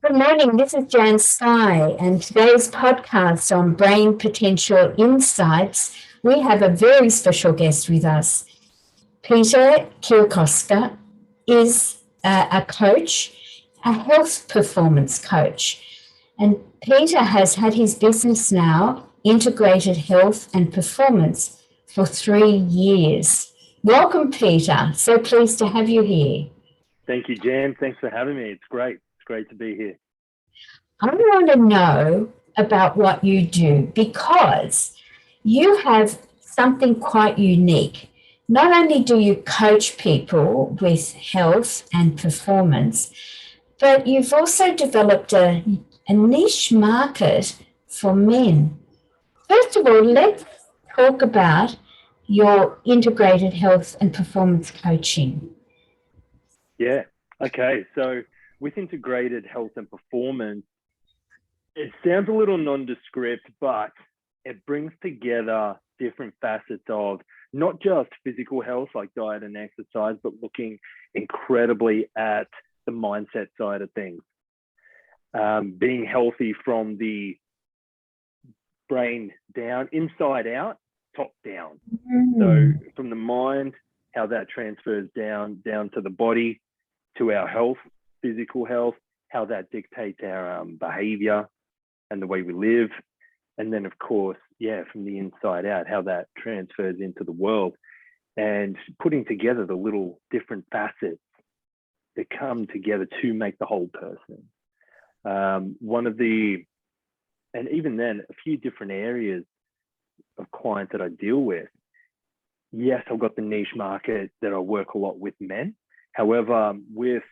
Good morning. This is Jan Sky, and today's podcast on brain potential insights. We have a very special guest with us. Peter Chiricosta is a coach, a health performance coach. And Peter has had his business now, Integrated Health and Performance, for 3 years. Welcome, Peter. So pleased to have you here. Thank you, Jan. Thanks for having me. It's great. It's great to be here. I want to know about what you do because you have something quite unique. Not only do you coach people with health and performance, but you've also developed a niche market for men. First of all, let's talk about your integrated health and performance coaching. Yeah. Okay. So with integrated health and performance, it sounds a little nondescript, but it brings together different facets of not just physical health like diet and exercise, but looking incredibly at the mindset side of things. Being healthy from the brain down, inside out, top down. So from the mind, how that transfers down to the body, to our health, physical health, how that dictates our behavior and the way we live. And then, of course, from the inside out, how that transfers into the world, and putting together the little different facets that come together to make the whole person. And even then, a few different areas of clients that I deal with. Yes, I've got the niche market that I work a lot with men. However, with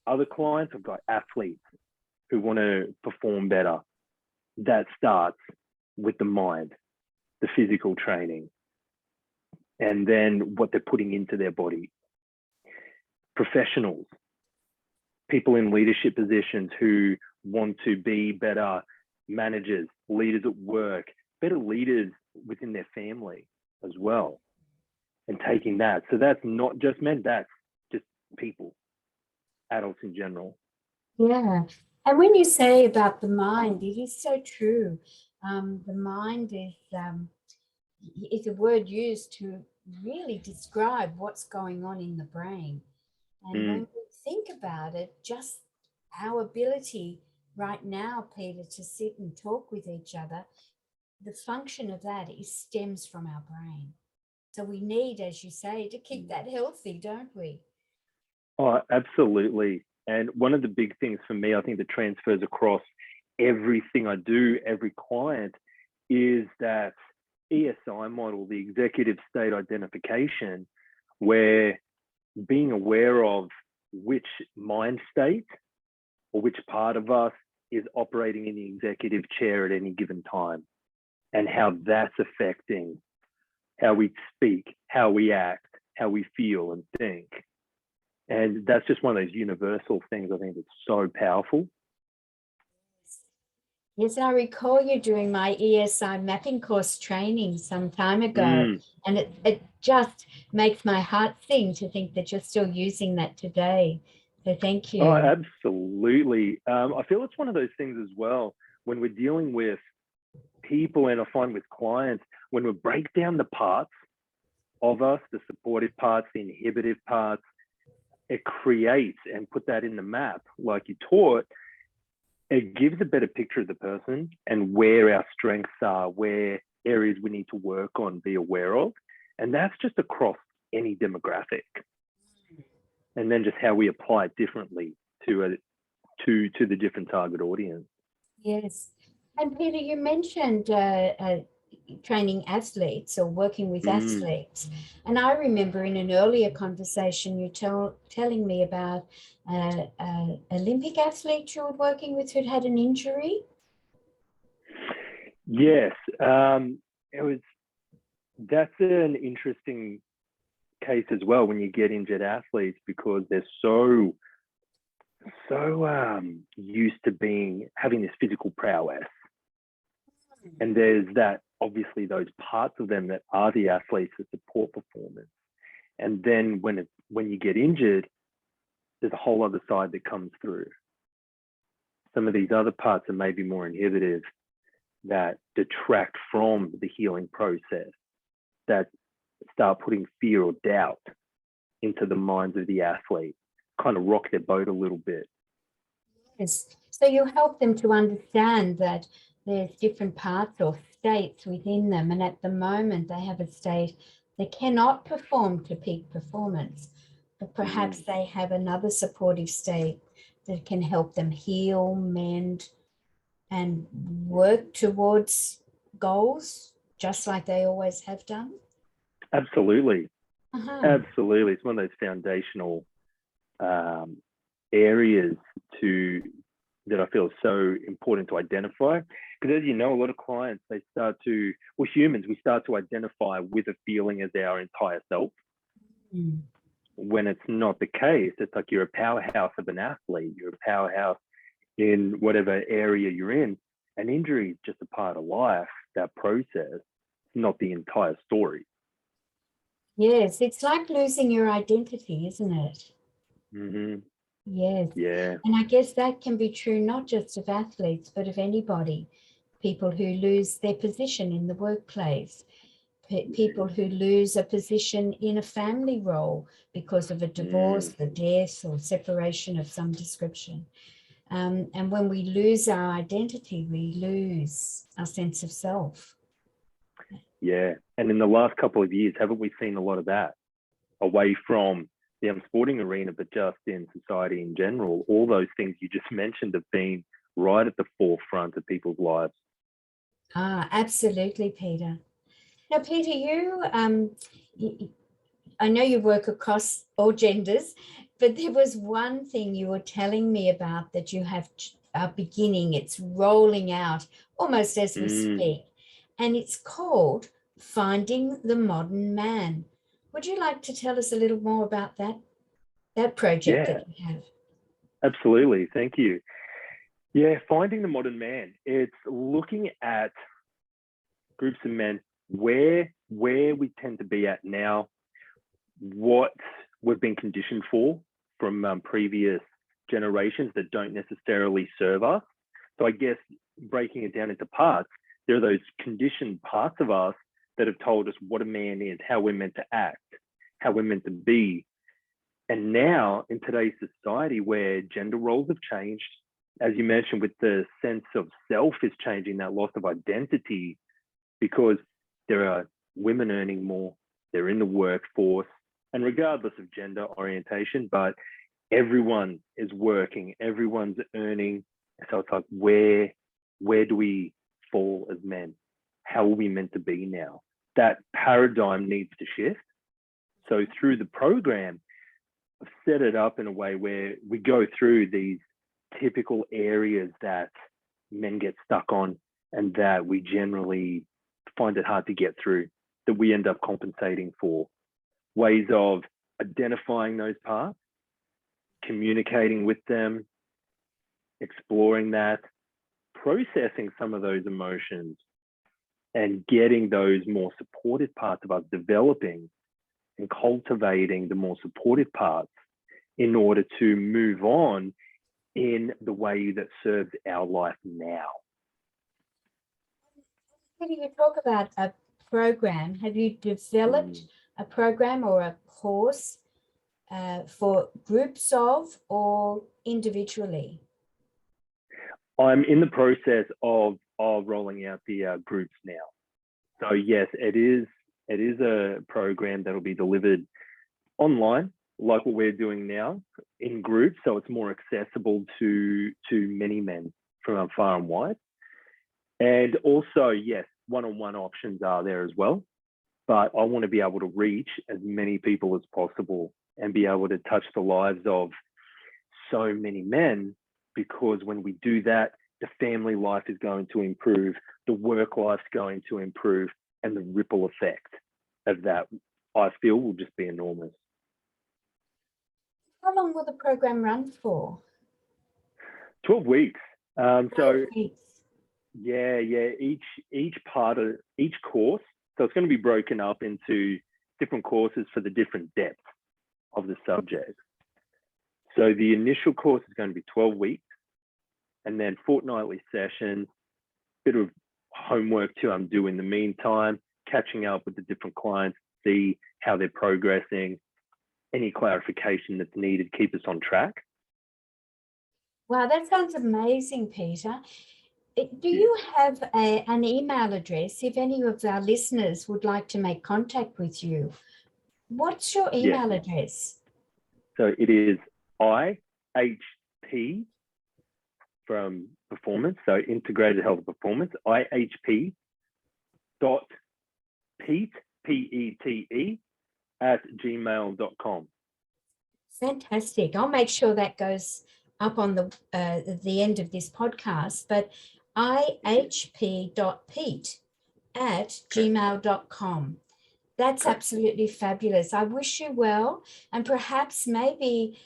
other clients, I've got athletes who want to perform better. That starts with the mind, the physical training, and then what they're putting into their body. Professionals, people in leadership positions who want to be better managers, leaders at work, better leaders within their family as well. And taking that. So that's not just men, that's just people, adults in general. Yeah. And when you say about the mind, it is so true. The mind is a word used to really describe what's going on in the brain. And when we think about it, just our ability right now, Peter, to sit and talk with each other, the function of that stems from our brain. So we need, as you say, to keep that healthy, don't we? Oh, absolutely. And one of the big things for me, I think that transfers across everything I do, every client, is that ESI model, the executive state identification, where being aware of which mind state or which part of us is operating in the executive chair at any given time, and how that's affecting how we speak, how we act, how we feel and think. And that's just one of those universal things I think that's so powerful. Yes, I recall you doing my ESI mapping course training some time ago, and it just makes my heart sing to think that you're still using that today. So thank Oh, you. absolutely. I feel it's one of those things as well when we're dealing with people, and I find with clients, when we break down the parts of us, the supportive parts, the inhibitive parts, it creates, and put that in the map like you taught, it gives a better picture of the person and where our strengths are, where areas we need to work on, be aware of. And that's just across any demographic. And then just how we apply it differently to the different target audience. Yes. And Peter, you mentioned training athletes or working with athletes. And I remember in an earlier conversation, you telling me about an Olympic athlete you were working with who'd had an injury. Yes. That's an interesting case as well when you get injured athletes, because they're so used to having this physical prowess. And there's that, obviously, those parts of them that are the athletes that support performance. And then when you get injured, there's a whole other side that comes through. some of these other parts that may be more inhibitive, that detract from the healing process, that start putting fear or doubt into the minds of the athlete, kind of rock their boat a little bit. Yes. So you help them to understand that there's different parts or states within them, and at the moment they have a state they cannot perform to peak performance, but perhaps they have another supportive state that can help them heal, mend, and work towards goals, just like they always have done. Absolutely. Absolutely. It's one of those foundational areas that I feel is so important to identify. Because as you know, a lot of clients, we start to identify with a feeling as our entire self. When it's not the case, it's like you're a powerhouse of an athlete, you're a powerhouse in whatever area you're in. An injury is just a part of life, that process, not the entire story. Yes, it's like losing your identity, isn't it? Mm-hmm. Yes. Yeah. And I guess that can be true not just of athletes, but of anybody. People who lose their position in the workplace, people who lose a position in a family role because of a divorce, a death, or separation of some description. And when we lose our identity, we lose our sense of self. Yeah. And in the last couple of years, haven't we seen a lot of that away from the sporting arena, but just in society in general? All those things you just mentioned have been right at the forefront of people's lives. Absolutely, Peter. Now, Peter, I know you work across all genders, but there was one thing you were telling me about that you have beginning, it's rolling out almost as we speak, and it's called Finding the Modern Man. Would you like to tell us a little more about that project that you have? Absolutely. Thank you. Yeah, Finding the Modern Man. It's looking at groups of men where we tend to be at now, what we've been conditioned for from previous generations that don't necessarily serve us. So I guess breaking it down into parts, there are those conditioned parts of us that have told us what a man is, how we're meant to act, how we're meant to be. And now in today's society where gender roles have changed, as you mentioned, with the sense of self is changing, that loss of identity, because there are women earning more, they're in the workforce, and regardless of gender orientation, but everyone is working, everyone's earning. So it's like, where do we fall as men? How are we meant to be now? That paradigm needs to shift. So through the program, I've set it up in a way where we go through these typical areas that men get stuck on and that we generally find it hard to get through, that we end up compensating for. Ways of identifying those parts, communicating with them, exploring that, processing some of those emotions, and getting those more supported parts of us developing and cultivating the more supportive parts in order to move on in the way that serves our life now. When you talk about a program, have you developed a program or a course for groups of or individually? I'm in the process of rolling out the groups now. So yes, it is a program that'll be delivered online, like what we're doing now, in groups, so it's more accessible to many men from far and wide. And also, yes, one-on-one options are there as well. But I want to be able to reach as many people as possible and be able to touch the lives of so many men, because when we do that, the family life is going to improve, the work life's going to improve, and the ripple effect of that, I feel, will just be enormous. How long will the program run for? 12 weeks. 12 weeks. Yeah. Each part of each course, so it's going to be broken up into different courses for the different depths of the subject. So the initial course is going to be 12 weeks. and then fortnightly sessions, bit of homework to do in the meantime, catching up with the different clients, see how they're progressing, any clarification that's needed, keep us on track. Wow, that sounds amazing, Peter. Do you have an email address if any of our listeners would like to make contact with you? What's your email address? So it is IHP from performance, so integrated health performance, IHP dot Pete, P-E-T-E, at gmail.com. Fantastic. I'll make sure that goes up on the end of this podcast, but ihp.pete at gmail.com. That's absolutely fabulous. I wish you well, and perhaps maybe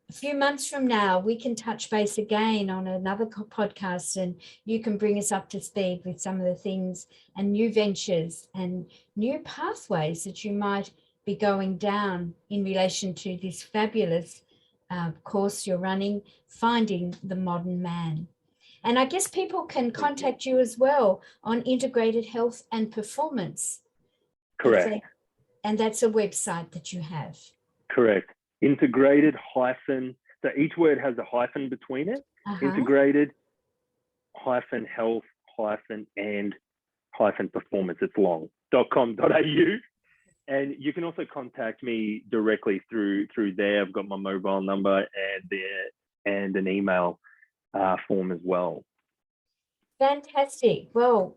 a few months from now, we can touch base again on another podcast, and you can bring us up to speed with some of the things and new ventures and new pathways that you might be going down in relation to this fabulous course you're running, Finding the Modern Man. And I guess people can contact you as well on Integrated Health and Performance. Correct. And that's a website that you have. Correct. Integrated hyphen, so each word has a hyphen between it. Integrated hyphen health hyphen and hyphen performance. It's long. .com.au. And you can also contact me directly through there. I've got my mobile number and an email form as well. Fantastic. Well,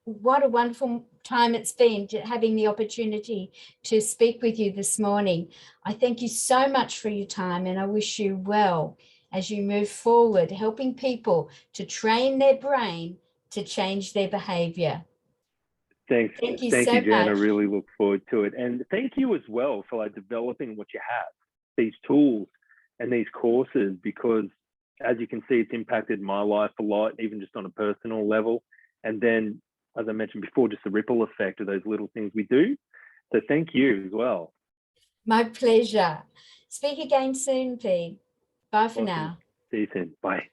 what a wonderful time it's been having the opportunity to speak with you this morning. I thank you so much for your time, and I wish you well as you move forward, helping people to train their brain to change their behavior. Thank you so Jan. much. I really look forward to it. And thank you as well for developing what you have, these tools and these courses, because as you can see, it's impacted my life a lot, even just on a personal level. And then, as I mentioned before, just the ripple effect of those little things we do. So thank you as well. My pleasure. Speak again soon, Pete. Bye for now. See you soon. Bye.